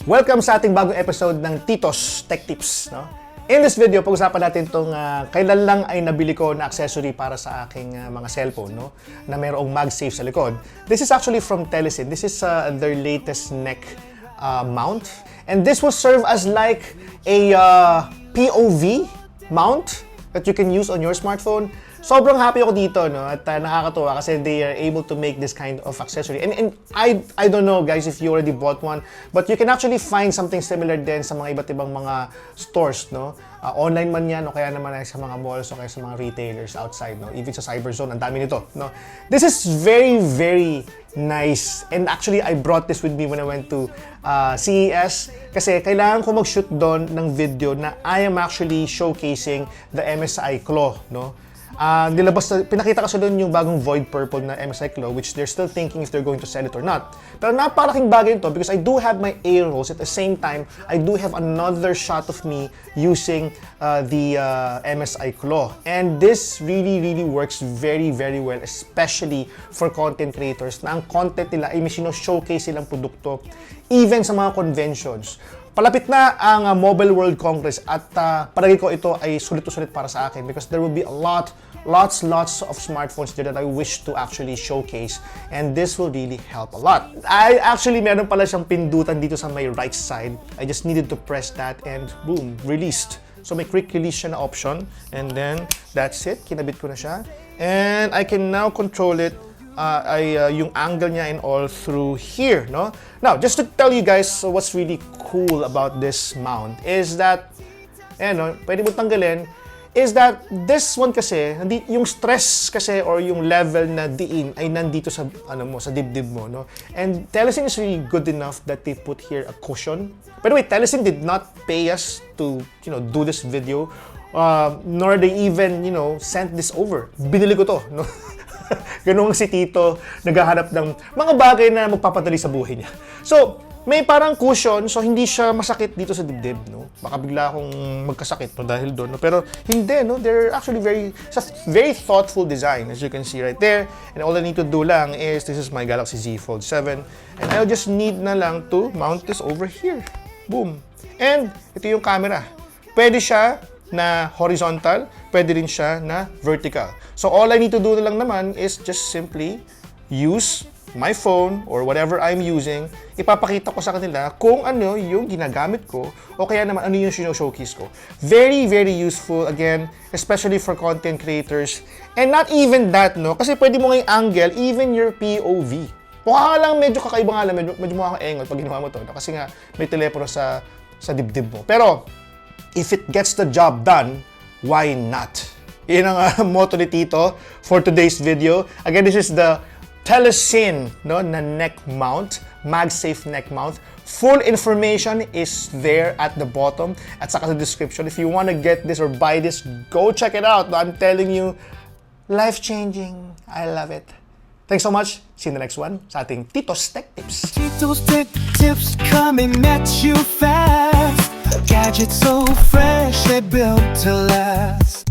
Welcome sa ating bagong episode ng Tito's Tech Tips. No? In this video, pag-usapan natin itong kailan lang ay nabili ko na accessory para sa aking mga cellphone, no? Na mayroong MagSafe sa likod. This is actually from Telesin. This is their latest neck mount. And this will serve as like a POV mount that you can use on your smartphone. Sobrang happy ako dito, no? At nakakatuwa kasi they are able to make this kind of accessory. And I don't know, guys, if you already bought one, but you can actually find something similar din sa mga iba't ibang mga stores, no? Online man yan, o kaya naman ay sa mga malls, o kaya sa mga retailers outside, no? Even sa Cyberzone, ang dami nito, no? This is very, very nice. And actually, I brought this with me when I went to CES kasi kailangan ko mag-shoot doon ng video na I am actually showcasing the MSI Claw, no? Pinakita kasi doon yung bagong void purple na MSI Claw, which they're still thinking if they're going to sell it or not. Pero napakalaking bagay nito because I do have my A rolls. At the same time, I do have another shot of me using the MSI Claw. And this really, really works very, very well, especially for content creators na ang content nila ay showcase silang produkto even sa mga conventions. Palapit na ang Mobile World Congress at palagi ko ito ay sulit-sulit para sa akin because there will be lots of smartphones there that I wish to actually showcase, and this will really help a lot. Meron pala siyang pindutan dito sa my right side. I just needed to press that and boom, released. So may quick release siya na option, and then that's it. Kinabit ko na siya. And I can now control it yung angle niya and all through here, no? Now, just to tell you guys what's really cool about this mount is that, pwede mo tanggalin, is that this one kasi, yung stress kasi or yung level na diin ay nandito sa, sa dibdib mo, no? And Telesin is really good enough that they put here a cushion. By the way, Telesin did not pay us to, do this video, nor they even, sent this over. Binili ko to, no? Ganun si Tito, naghahanap ng mga bagay na magpapadali sa buhay niya. So, may parang cushion, so hindi siya masakit dito sa dibdib, no? Baka bigla akong magkasakit no, dahil doon, no? Pero hindi, no? They're actually very thoughtful design, as you can see right there. And all I need to do lang is, this is my Galaxy Z Fold 7, and I'll just need na lang to mount this over here. Boom! And ito yung camera. Pwede siya na horizontal, pwede rin siya na vertical. So all I need to do na lang naman is just simply use my phone or whatever I'm using. Ipapakita ko sa kanila kung ano yung ginagamit ko o kaya naman ano yung showcase ko. Very, very useful, again, especially for content creators. And not even that, no? Kasi pwede mo ngayong angle, even your POV. Mukha lang medyo kakaiba nga lang, medyo mukha kang engot pag ginawa mo to. No? Kasi nga may telepono sa dibdib mo. Pero if it gets the job done, why not? Yun ang motto ni Tito for today's video. Again, this is the Telesin, no, na neck mount, MagSafe neck mount. Full information is there at the bottom at saka sa description. If you want to get this or buy this, go check it out. I'm telling you, life-changing. I love it. Thanks so much. See you in the next one sa ating Tito's Tech Tips. Tito's Tech Tips coming at you fast. Gadget so fresh, they built to last.